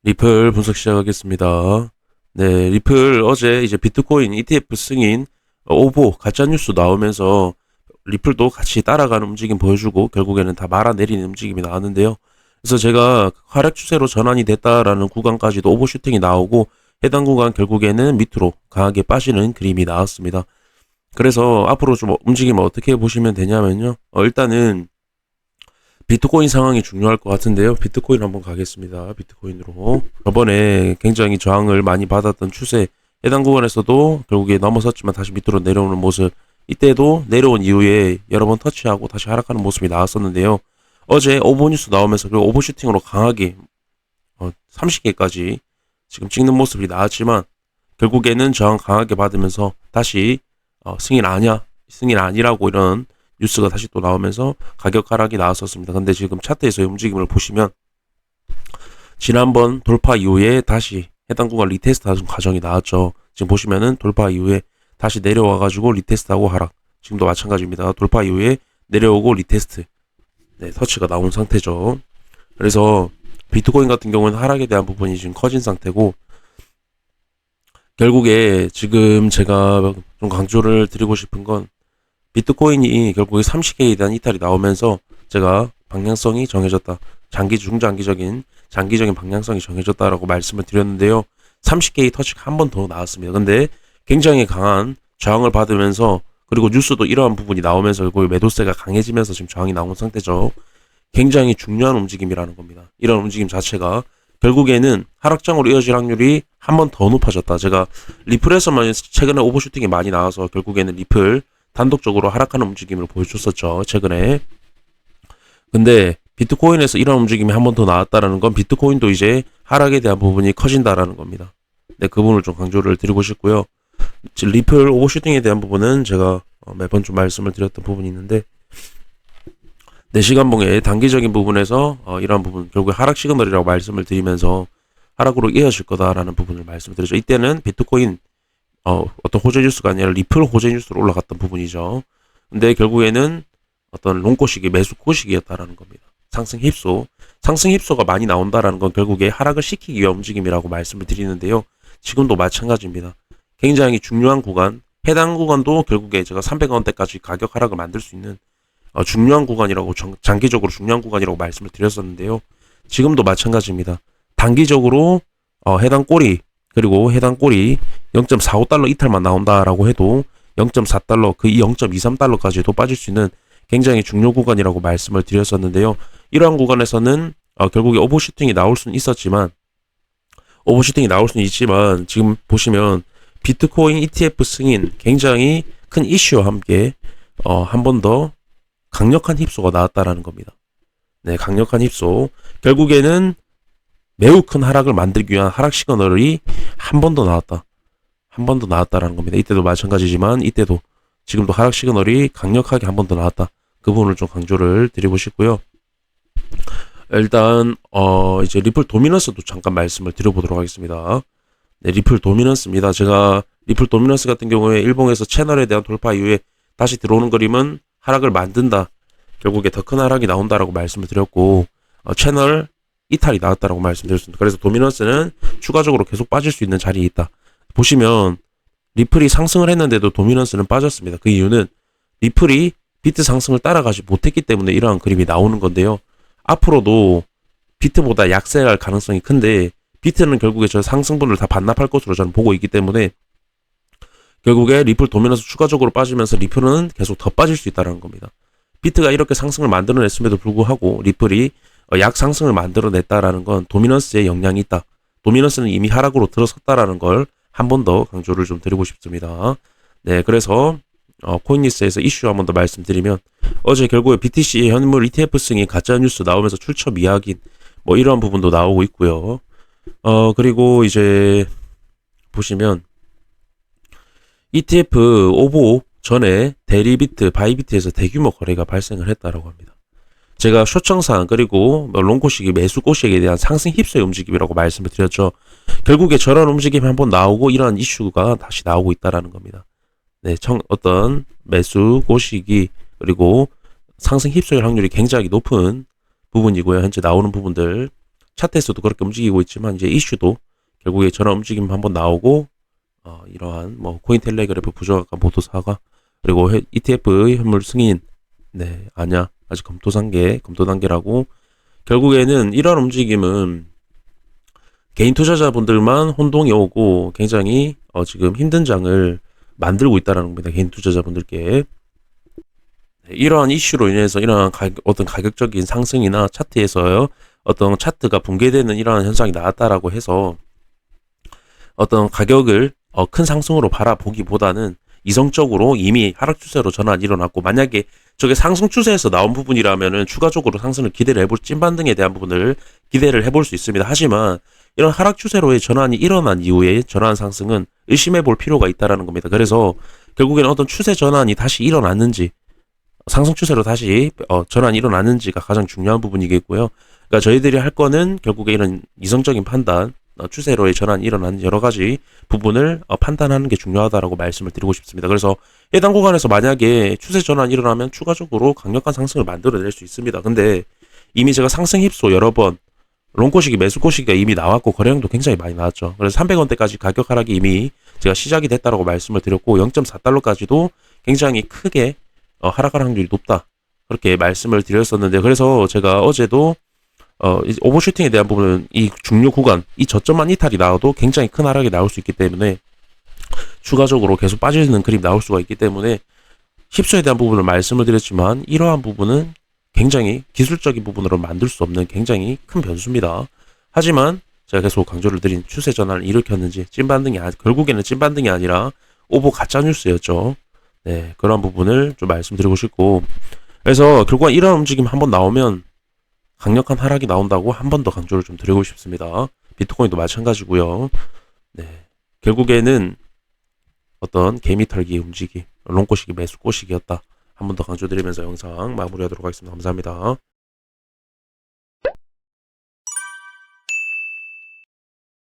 리플 분석 시작하겠습니다. 네, 리플 어제 이제 비트코인 ETF 승인 오보 가짜뉴스 나오면서 리플도 같이 따라가는 움직임 보여주고 결국에는 다 말아내리는 움직임이 나왔는데요. 그래서 제가 하락 추세로 전환이 됐다라는 구간까지도 오버슈팅이 나오고 해당 구간 결국에는 밑으로 강하게 빠지는 그림이 나왔습니다. 그래서 앞으로 좀 움직임을 어떻게 보시면 되냐면요. 일단은 비트코인 상황이 중요할 것 같은데요. 비트코인 한번 가겠습니다. 비트코인으로. 저번에 굉장히 저항을 많이 받았던 추세, 해당 구간에서도 결국에 넘어섰지만 다시 밑으로 내려오는 모습, 이때도 내려온 이후에 여러 번 터치하고 다시 하락하는 모습이 나왔었는데요. 어제 오버뉴스 나오면서 그리고 오버슈팅으로 강하게 30개까지 지금 찍는 모습이 나왔지만 결국에는 저항 강하게 받으면서 다시 승인 아니야, 승인 아니라고 이런 뉴스가 다시 또 나오면서 가격 하락이 나왔었습니다. 근데 지금 차트에서의 움직임을 보시면 지난번 돌파 이후에 다시 해당 구간 리테스트하는 과정이 나왔죠. 지금 보시면은 돌파 이후에 다시 내려와가지고 리테스트하고 하락. 지금도 마찬가지입니다. 돌파 이후에 내려오고 리테스트. 네, 터치가 나온 상태죠. 그래서 비트코인 같은 경우는 하락에 대한 부분이 지금 커진 상태고 결국에 지금 제가 좀 강조를 드리고 싶은 건 비트코인이 결국에 30개에 대한 이탈이 나오면서 제가 방향성이 정해졌다. 중장기적인 방향성이 정해졌다라고 말씀을 드렸는데요. 30개의 터치가 한 번 더 나왔습니다. 근데 굉장히 강한 저항을 받으면서 그리고 뉴스도 이러한 부분이 나오면서 결국에 매도세가 강해지면서 지금 저항이 나온 상태죠. 굉장히 중요한 움직임이라는 겁니다. 이런 움직임 자체가 결국에는 하락장으로 이어질 확률이 한 번 더 높아졌다. 제가 리플에서만 최근에 오버슈팅이 많이 나와서 결국에는 리플 단독적으로 하락하는 움직임을 보여줬었죠. 최근에. 근데 비트코인에서 이런 움직임이 한 번 더 나왔다라는 건 비트코인도 이제 하락에 대한 부분이 커진다라는 겁니다. 네, 그 부분을 좀 강조를 드리고 싶고요. 리플 오버슈팅에 대한 부분은 제가 매번 좀 말씀을 드렸던 부분이 있는데 4시간봉의 단기적인 부분에서 이러한 부분 결국에 하락 시그널이라고 말씀을 드리면서 하락으로 이어질 거다라는 부분을 말씀드렸죠. 이때는 비트코인 어떤 호재 뉴스가 아니라 리플 호재 뉴스로 올라갔던 부분이죠. 근데 결국에는 어떤 롱꼬식이 매수 꼬식이었다라는 겁니다. 상승 힙소가 많이 나온다라는 건 결국에 하락을 시키기 위한 움직임이라고 말씀을 드리는데요. 지금도 마찬가지입니다. 굉장히 중요한 구간, 해당 구간도 결국에 제가 300원대까지 가격 하락을 만들 수 있는 중요한 구간이라고 장기적으로 중요한 구간이라고 말씀을 드렸었는데요. 지금도 마찬가지입니다. 단기적으로 해당 꼬리 그리고 해당 꼬리 0.45달러 이탈만 나온다라고 해도 0.4달러 그 0.23달러까지도 빠질 수 있는 굉장히 중요 구간이라고 말씀을 드렸었는데요. 이러한 구간에서는 결국에 오버슈팅이 나올 수는 있지만 지금 보시면 비트코인 ETF 승인 굉장히 큰 이슈와 함께 한 번 더 강력한 힙소가 나왔다라는 겁니다. 네, 강력한 힙소. 결국에는 매우 큰 하락을 만들기 위한 하락 시그널이 한 번 더 나왔다. 한 번 더 나왔다라는 겁니다. 이때도 마찬가지지만 이때도 지금도 하락 시그널이 강력하게 한 번 더 나왔다. 그 부분을 좀 강조를 드리고 싶고요. 일단 이제 리플 도미넌스도 잠깐 말씀을 드려보도록 하겠습니다. 네, 리플 도미넌스입니다. 제가 리플 도미넌스 같은 경우에 일봉에서 채널에 대한 돌파 이후에 다시 들어오는 그림은 하락을 만든다. 결국에 더 큰 하락이 나온다라고 말씀을 드렸고 채널 이탈이 나왔다라고 말씀드렸습니다. 그래서 도미넌스는 추가적으로 계속 빠질 수 있는 자리에 있다. 보시면 리플이 상승을 했는데도 도미넌스는 빠졌습니다. 그 이유는 리플이 비트 상승을 따라가지 못했기 때문에 이러한 그림이 나오는 건데요. 앞으로도 비트보다 약세할 가능성이 큰데 비트는 결국에 저 상승분을 다 반납할 것으로 저는 보고 있기 때문에 결국에 리플 도미넌스 추가적으로 빠지면서 리플은 계속 더 빠질 수 있다는 겁니다. 비트가 이렇게 상승을 만들어냈음에도 불구하고 리플이 약상승을 만들어냈다라는 건 도미넌스의 영향이 있다. 도미넌스는 이미 하락으로 들어섰다라는 걸 한 번 더 강조를 좀 드리고 싶습니다. 네, 그래서 코인리스에서 이슈 한 번 더 말씀드리면 어제 결국에 BTC 현물 ETF 승인 가짜 뉴스 나오면서 출처 미확인 뭐 이러한 부분도 나오고 있고요. 그리고 이제 보시면 ETF 오보 전에 대리비트, 바이비트에서 대규모 거래가 발생을 했다라고 합니다. 제가 쇼청산 그리고 롱코식이 매수 꼬식에 대한 상승 힙소의 움직임이라고 말씀을 드렸죠. 결국에 저런 움직임이 한번 나오고 이러한 이슈가 다시 나오고 있다라는 겁니다. 네, 어떤 매수 꼬식이 그리고 상승 힙소의 확률이 굉장히 높은 부분이고요. 현재 나오는 부분들 차트에서도 그렇게 움직이고 있지만 이제 이슈도 결국에 저런 움직임 한번 나오고 이러한 뭐 코인텔레그래프 부정확한 보도 사과 그리고 ETF 현물 승인 네 아니야 아직 검토 단계라고 결국에는 이런 움직임은 개인 투자자분들만 혼동이 오고 굉장히 지금 힘든 장을 만들고 있다는 겁니다. 개인 투자자분들께. 네, 이러한 이슈로 인해서 이러한 어떤 가격적인 상승이나 차트에서요. 어떤 차트가 붕괴되는 이러한 현상이 나왔다라고 해서 어떤 가격을 큰 상승으로 바라보기보다는 이성적으로 이미 하락 추세로 전환이 일어났고 만약에 저게 상승 추세에서 나온 부분이라면은 추가적으로 상승을 기대를 해볼 찐반등에 대한 부분을 기대를 해볼 수 있습니다. 하지만 이런 하락 추세로의 전환이 일어난 이후에 전환 상승은 의심해 볼 필요가 있다라는 겁니다. 그래서 결국에는 어떤 추세 전환이 다시 일어났는지 상승 추세로 다시 전환이 일어났는지가 가장 중요한 부분이겠고요. 그러니까 저희들이 할 거는 결국에 이런 이성적인 판단 추세로의 전환이 일어난 여러 가지 부분을 판단하는 게 중요하다라고 말씀을 드리고 싶습니다. 그래서 해당 구간에서 만약에 추세 전환이 일어나면 추가적으로 강력한 상승을 만들어낼 수 있습니다. 근데 이미 제가 상승 힙소 여러 번 롱코시기 매수코시기가 이미 나왔고 거래량도 굉장히 많이 나왔죠. 그래서 300원대까지 가격 하락이 이미 제가 시작이 됐다라고 말씀을 드렸고 0.4달러까지도 굉장히 크게 하락할 확률이 높다. 그렇게 말씀을 드렸었는데 그래서 제가 어제도 오버슈팅에 대한 부분은 이 중요 구간, 이 저점만 이탈이 나와도 굉장히 큰 하락이 나올 수 있기 때문에 추가적으로 계속 빠지는 그림 나올 수가 있기 때문에 힙소에 대한 부분을 말씀을 드렸지만 이러한 부분은 굉장히 기술적인 부분으로 만들 수 없는 굉장히 큰 변수입니다. 하지만 제가 계속 강조를 드린 추세 전환을 일으켰는지 결국에는 찐반등이 아니라 오버 가짜 뉴스였죠. 네, 그런 부분을 좀 말씀드리고 싶고 그래서 결국은 이런 움직임 한번 나오면 강력한 하락이 나온다고 한 번 더 강조를 좀 드리고 싶습니다. 비트코인도 마찬가지고요. 네, 결국에는 어떤 개미 털기 움직임, 롱꼬시기 매수 꼬시기였다. 한 번 더 강조드리면서 영상 마무리하도록 하겠습니다. 감사합니다.